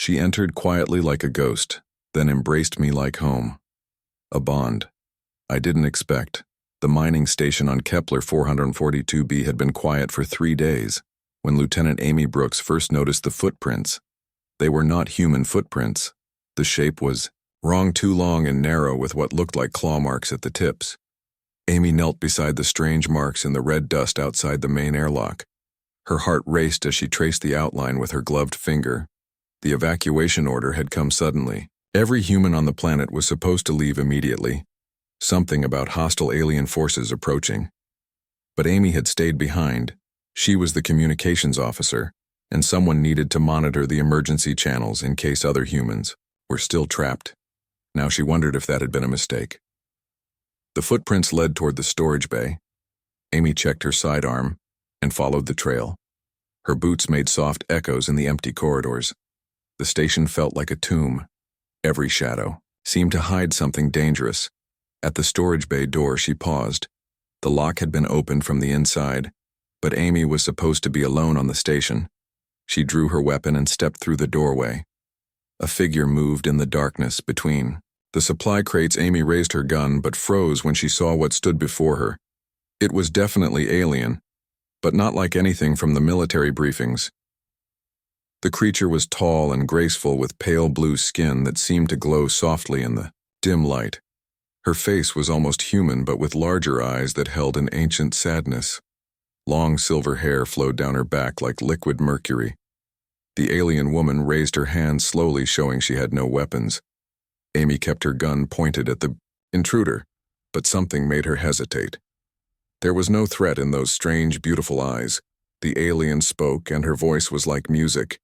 She entered quietly like a ghost, then embraced me like home. A bond I didn't expect. The mining station on Kepler 442b had been quiet for 3 days when Lieutenant Amy Brooks first noticed the footprints. They were not human footprints. The shape was wrong, too long and narrow with what looked like claw marks at the tips. Amy knelt beside the strange marks in the red dust outside the main airlock. Her heart raced as she traced the outline with her gloved finger. The evacuation order had come suddenly. Every human on the planet was supposed to leave immediately. Something about hostile alien forces approaching. But Amy had stayed behind. She was the communications officer, and someone needed to monitor the emergency channels in case other humans were still trapped. Now she wondered if that had been a mistake. The footprints led toward the storage bay. Amy checked her sidearm and followed the trail. Her boots made soft echoes in the empty corridors. The station felt like a tomb. Every shadow seemed to hide something dangerous. At the storage bay door, she paused. The lock had been opened from the inside, but Amy was supposed to be alone on the station. She drew her weapon and stepped through the doorway. A figure moved in the darkness between the supply crates. Amy raised her gun but froze when she saw what stood before her. It was definitely alien, but not like anything from the military briefings. The creature was tall and graceful with pale blue skin that seemed to glow softly in the dim light. Her face was almost human but with larger eyes that held an ancient sadness. Long silver hair flowed down her back like liquid mercury. The alien woman raised her hand slowly, showing she had no weapons. Amy kept her gun pointed at the intruder, but something made her hesitate. There was no threat in those strange, beautiful eyes. The alien spoke, and her voice was like music,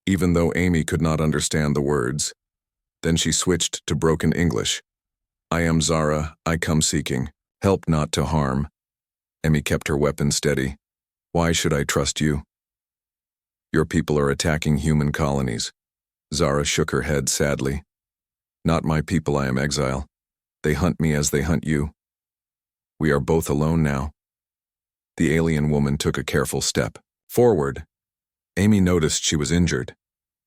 even though Amy could not understand the words. Then she switched to broken English. "I am Zara, I come seeking. Help not to harm." Amy kept her weapon steady. "Why should I trust you?" "Your people are attacking human colonies." Zara shook her head sadly. "Not my people, I am exile. They hunt me as they hunt you. We are both alone now." The alien woman took a careful step forward. Amy noticed she was injured.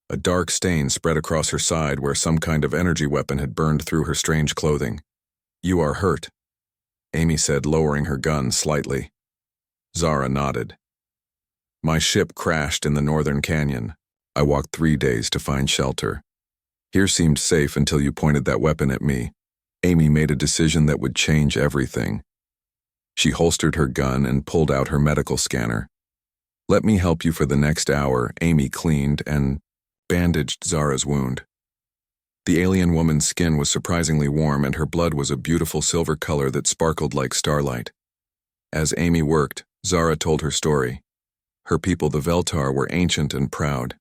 A dark stain spread across her side where some kind of energy weapon had burned through her strange clothing. "You are hurt," Amy said, lowering her gun slightly. Zara nodded. "My ship crashed in the northern canyon. I walked 3 days to find shelter. Here seemed safe until you pointed that weapon at me." Amy made a decision that would change everything. She holstered her gun and pulled out her medical scanner. "Let me help you for the next hour." Amy cleaned and bandaged Zara's wound. The alien woman's skin was surprisingly warm, and her blood was a beautiful silver color that sparkled like starlight. As Amy worked, Zara told her story. Her people, the Veltar, were ancient and proud.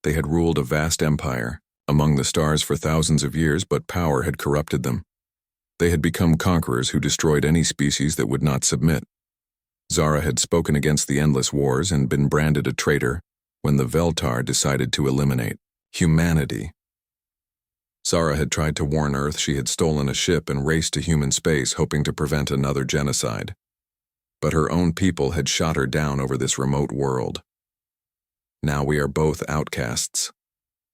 They had ruled a vast empire among the stars for thousands of years, but power had corrupted them. They had become conquerors who destroyed any species that would not submit. Zara had spoken against the endless wars and been branded a traitor when the Veltar decided to eliminate humanity. Zara had tried to warn Earth she had stolen a ship and raced to human space, hoping to prevent another genocide. But her own people had shot her down over this remote world. "Now we are both outcasts,"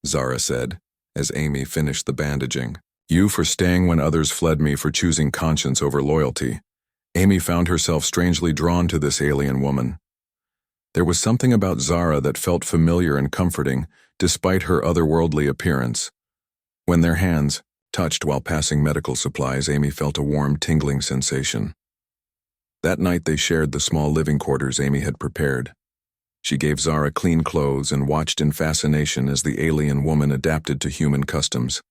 Zara said, as Amy finished the bandaging. "You for staying when others fled, me for choosing conscience over loyalty." Amy found herself strangely drawn to this alien woman. There was something about Zara that felt familiar and comforting, despite her otherworldly appearance. When their hands touched while passing medical supplies, Amy felt a warm, tingling sensation. That night they shared the small living quarters Amy had prepared. She gave Zara clean clothes and watched in fascination as the alien woman adapted to human customs.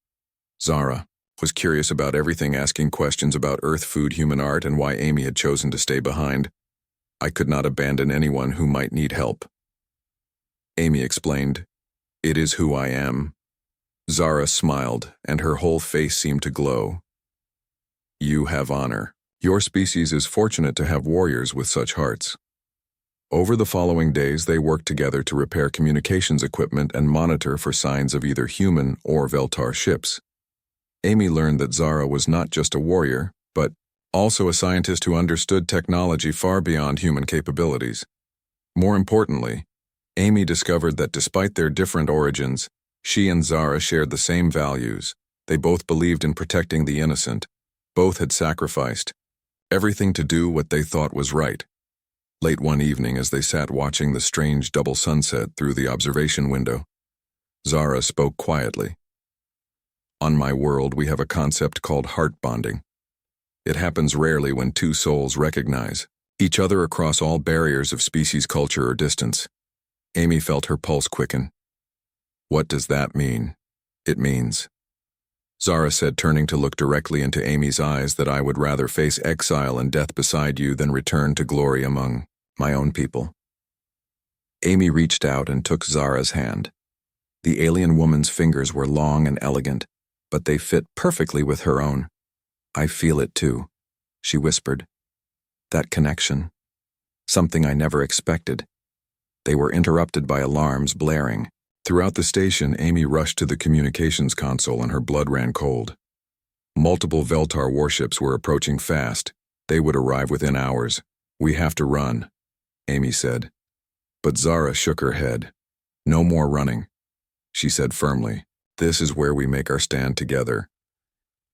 Zara was curious about everything, asking questions about Earth food, human art, and why Amy had chosen to stay behind. "I could not abandon anyone who might need help," Amy explained. "It is who I am." Zara smiled, and her whole face seemed to glow. "You have honor. Your species is fortunate to have warriors with such hearts." Over the following days, they worked together to repair communications equipment and monitor for signs of either human or Veltar ships. Amy learned that Zara was not just a warrior, but also a scientist who understood technology far beyond human capabilities. More importantly, Amy discovered that despite their different origins, She and Zara shared the same values. They both believed in protecting the innocent. Both had sacrificed everything to do what they thought was right. Late one evening, as they sat watching the strange double sunset through the observation window, Zara spoke quietly. On my world, we have a concept called heart bonding. It happens rarely when two souls recognize each other across all barriers of species, culture, or distance. Amy felt her pulse quicken. What does that mean? It means, Zara said, turning to look directly into Amy's eyes, that I would rather face exile and death beside you than return to glory among my own people. Amy reached out and took Zara's hand. The alien woman's fingers were long and elegant, but they fit perfectly with her own. I feel it too, she whispered. That connection. Something I never expected. They were interrupted by alarms blaring. Throughout the station, Amy rushed to the communications console and her blood ran cold. Multiple Veltar warships were approaching fast. They would arrive within hours. We have to run, Amy said. But Zara shook her head. No more running, she said firmly. This is where we make our stand together.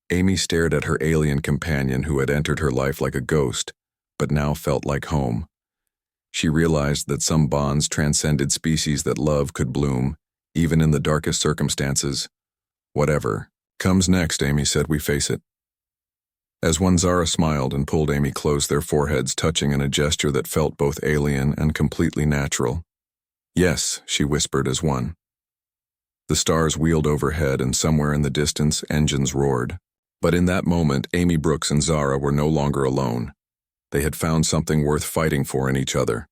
Amy stared at her alien companion who had entered her life like a ghost, but now felt like home. She realized that some bonds transcended species, that love could bloom, even in the darkest circumstances. Whatever comes next, Amy said, we face it. As one, Zara smiled and pulled Amy close, their foreheads touching in a gesture that felt both alien and completely natural. Yes, she whispered as one. The stars wheeled overhead, and somewhere in the distance, engines roared. But in that moment, Amy Brooks and Zara were no longer alone. They had found something worth fighting for in each other.